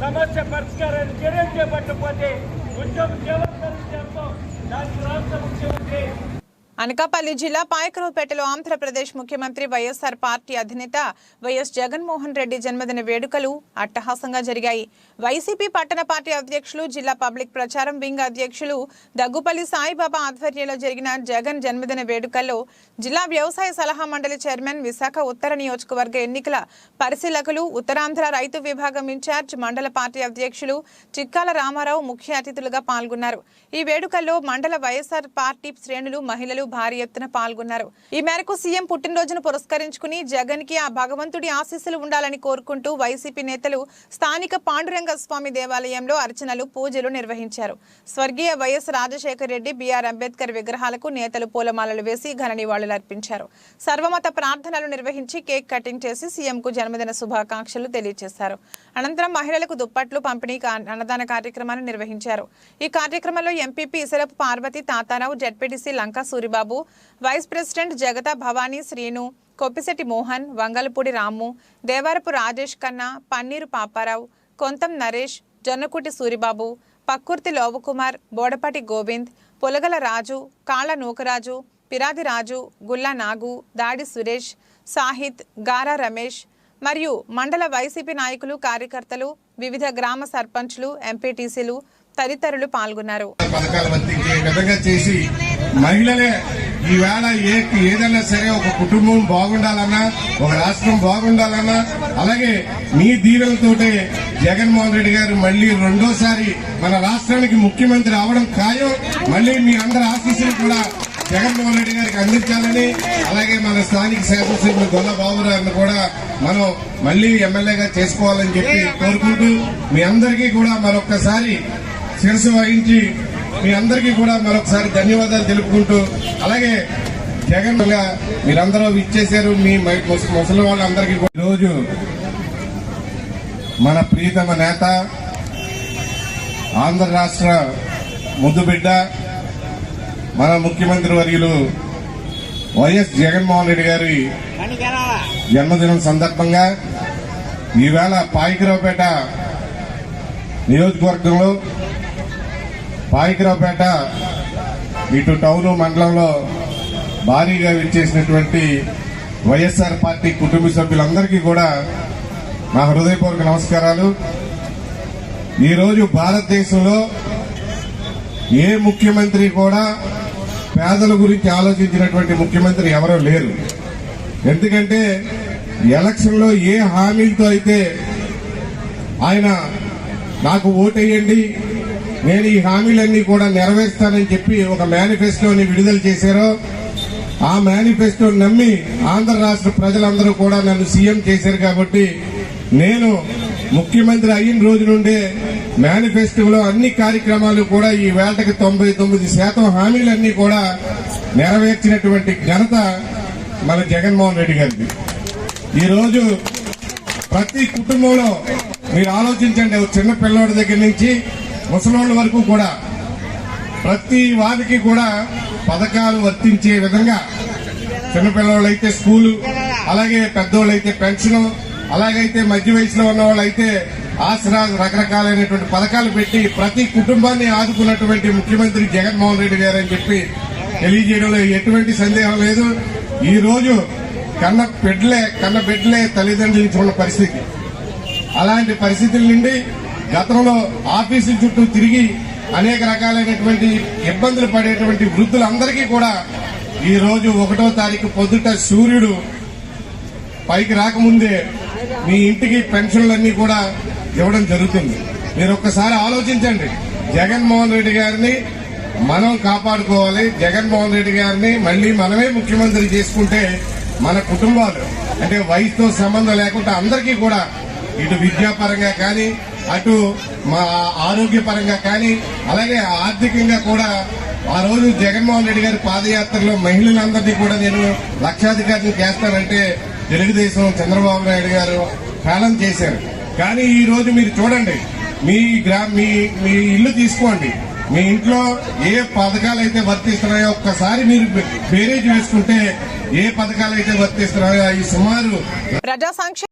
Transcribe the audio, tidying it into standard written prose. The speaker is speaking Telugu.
సమస్య పరిష్కారాన్ని చర్యలు చేపట్టకపోతే ఉద్యమం చేస్తాం. దానికి రాష్ట్ర ముఖ్యమంత్రి అనకాపల్లి జిల్లా పాయకరావుపేటలో ఆంధ్రప్రదేశ్ ముఖ్యమంత్రి వైఎస్ఆర్ పార్టీ అధినేత వైఎస్ జగన్మోహన్ రెడ్డి జన్మదిన వేడుకలు అట్టహాసంగా జరిగాయి. వైసీపీ పట్టణ పార్టీ అధ్యక్షులు, జిల్లా పబ్లిక్ ప్రచారం వింగ్ అధ్యక్షులు దగ్గుపల్లి సాయిబాబా ఆధ్వర్యంలో జరిగిన జగన్ జన్మదిన వేడుకల్లో జిల్లా వ్యవసాయ సలహా మండలి చైర్మన్, విశాఖ ఉత్తర నియోజకవర్గ ఎన్నికల పరిశీలకులు, ఉత్తరాంధ్ర రైతు విభాగం ఇన్ఛార్జ్ మండల పార్టీ అధ్యక్షులు చిక్కాల రామారావు ముఖ్య అతిథులుగా పాల్గొన్నారు. ఈ వేడుకల్లో మండల వైఎస్ఆర్ పార్టీ శ్రేణులు, మహిళలు భారీ ఎత్తున పాల్గొన్నారు. ఈ మేరకు సీఎం పుట్టినరోజును పురస్కరించుకుని జగన్ కి ఆ భగవంతుడి ఆశీస్సులు ఉండాలని కోరుకుంటూ వైసీపీ నేతలు స్థానిక పాండురంగ స్వామి దేవాలయంలో అర్చనలు, పూజలు నిర్వహించారు. స్వర్గీయ వైఎస్ రాజశేఖర రెడ్డి, బిఆర్ అంబేద్కర్ విగ్రహాలకు నేతలు పూలమాలలు వేసి ఘన నివాళులర్పించారు. సర్వమత ప్రార్థనలు నిర్వహించి కేక్ కటింగ్ చేసి సీఎం కు జన్మదిన శుభాకాంక్షలు తెలియజేశారు. అనంతరం మహిళలకు దుప్పట్లు పంపిణీ, అన్నదాన కార్యక్రమాన్ని నిర్వహించారు. ఈ కార్యక్రమంలో MPP Isarapu Parvati, Tatarao, ZPTC Lanka Suribabu, vice president Jagata Bhavani, Srinu, Koppisetti Mohan, Vangalapudi రాము, దేవరపు రాజేష్ కన్నా, పన్నీరు పాపారావు, కొంతం నరేష్, జొన్నకుటి సూరిబాబు, పక్కుర్తి లోవకుమార్, బోడపాటి గోవింద్, పొలగల రాజు, కాళ్ళ నూకరాజు, పిరాది రాజు, గుల్లా నాగు, దాడి సురేష్, సాహిత్, గారా రమేష్ మరియు మండల వైసీపీ నాయకులు, కార్యకర్తలు, వివిధ గ్రామ సర్పంచ్లు, ఎంపీటీసీలు తదితరులు పాల్గొన్నారు. మహిళలే ఈవేళ ఏదైనా సరే ఒక కుటుంబం బాగుండాలన్నా, ఒక రాష్ట్రం బాగుండాలన్నా, అలాగే మీ దీవెనలతోటే జగన్మోహన్ రెడ్డి గారు మళ్లీ రెండోసారి మన రాష్ట్రానికి ముఖ్యమంత్రి అవడం ఖాయం. మళ్లీ మీ అందరి ఆశీస్సులు కూడా జగన్మోహన్ రెడ్డి గారికి అందించాలని, అలాగే మన స్థానిక శాసనసభ్యులు గొల్ల బాబురావుని కూడా మనం మళ్లీ ఎమ్మెల్యేగా చేసుకోవాలని చెప్పి కోరుకుంటూ మీ అందరికీ కూడా మరొక్కసారి శిరస్సు వహించి మీ అందరికీ కూడా మరొకసారి ధన్యవాదాలు తెలుపుకుంటూ, అలాగే జగన్ గా మీరందరూ ఇచ్చేశారు. మీ ముసలి వాళ్ళందరికీ ఈరోజు మన ప్రియతమ నేత, ఆంధ్ర రాష్ట్ర ముద్దుబిడ్డ, మన ముఖ్యమంత్రి వర్యులు వైఎస్ జగన్మోహన్ రెడ్డి గారి జన్మదినం సందర్భంగా ఈవేళ పాయకరావుపేట నియోజకవర్గంలో, పాయకరావుపేట ఇటు టౌన్ మండలంలో భారీగా విచ్చేసినటువంటి వైఎస్ఆర్ పార్టీ కుటుంబ సభ్యులందరికీ కూడా నా హృదయపూర్వక నమస్కారాలు. ఈరోజు భారతదేశంలో ఏ ముఖ్యమంత్రి కూడా పేదల గురించి ఆలోచించినటువంటి ముఖ్యమంత్రి ఎవరూ లేరు. ఎందుకంటే ఎలక్షన్లో ఏ హామీలతో అయితే ఆయన నాకు ఓటేయండి, నేను ఈ హామీలన్నీ కూడా నెరవేర్స్తానని చెప్పి ఒక మేనిఫెస్టోని విడుదల చేశారో, ఆ మేనిఫెస్టోని నమ్మి ఆంధ్ర రాష్ట్ర ప్రజలందరూ కూడా నన్ను సీఎం చేశారు. కాబట్టి నేను ముఖ్యమంత్రి అయిన రోజు నుండే మేనిఫెస్టోలో అన్ని కార్యక్రమాలు కూడా ఈ వేళకి 99% హామీలన్నీ కూడా నెరవేర్చినటువంటి ఘనత మన జగన్మోహన్ రెడ్డి గారిది. ఈరోజు ప్రతి కుటుంబంలో మీరు ఆలోచించండి, చిన్న పిల్లోడి దగ్గర నుంచి ముసలోళ్ళ వరకు కూడా ప్రతి వారికి కూడా పథకాలు వర్తించే విధంగా, చిన్నపిల్లవాళ్ళు అయితే స్కూలు, అలాగే పెద్దోళ్ళు అయితే పెన్షన్, అలాగైతే మధ్య వయసులో ఉన్న వాళ్ళు అయితే ఆసరా, రకరకాలైనటువంటి పథకాలు పెట్టి ప్రతి కుటుంబాన్ని ఆదుకున్నటువంటి ముఖ్యమంత్రి జగన్మోహన్ రెడ్డి గారు అని చెప్పి తెలియజేయడంలో ఎటువంటి సందేహం లేదు. ఈ రోజు కన్న బిడ్డలే తల్లిదండ్రులు చూడ పరిస్థితి. అలాంటి పరిస్థితుల నుండి గతంలో ఆఫీసుల చుట్టూ తిరిగి అనేక రకాలైనటువంటి ఇబ్బందులు పడేటువంటి వృద్ధులందరికీ కూడా ఈ రోజు 1వ తారీఖు పొద్దుట సూర్యుడు పైకి రాకముందే మీ ఇంటికి పెన్షన్లన్నీ కూడా ఇవ్వడం జరుగుతుంది. మీరు ఒక్కసారి ఆలోచించండి, జగన్మోహన్ రెడ్డి గారిని మనం కాపాడుకోవాలి. జగన్మోహన్ రెడ్డి గారిని మళ్లీ మనమే ముఖ్యమంత్రి చేసుకుంటే మన కుటుంబాలు, అంటే వయసుతో సంబంధం లేకుండా అందరికీ కూడా ఇటు విద్యాపరంగా కానీ, అటు మా ఆరోగ్యపరంగా కానీ, అలాగే ఆర్థికంగా కూడా ఆ రోజు జగన్మోహన్ రెడ్డి గారి పాదయాత్రలో మహిళలందరినీ కూడా నేను లక్షాధికారిని చేస్తానంటే తెలుగుదేశం చంద్రబాబు నాయుడు గారు హేళన చేశారు. కానీ ఈ రోజు మీరు చూడండి, మీ ఇల్లు తీసుకోండి, మీ ఇంట్లో ఏ పథకాలు అయితే వర్తిస్తున్నాయో ఒక్కసారి మీరు బేరేజ్ వేసుకుంటే ఏ పథకాలు అయితే వర్తిస్తున్నాయో ఈ సుమారు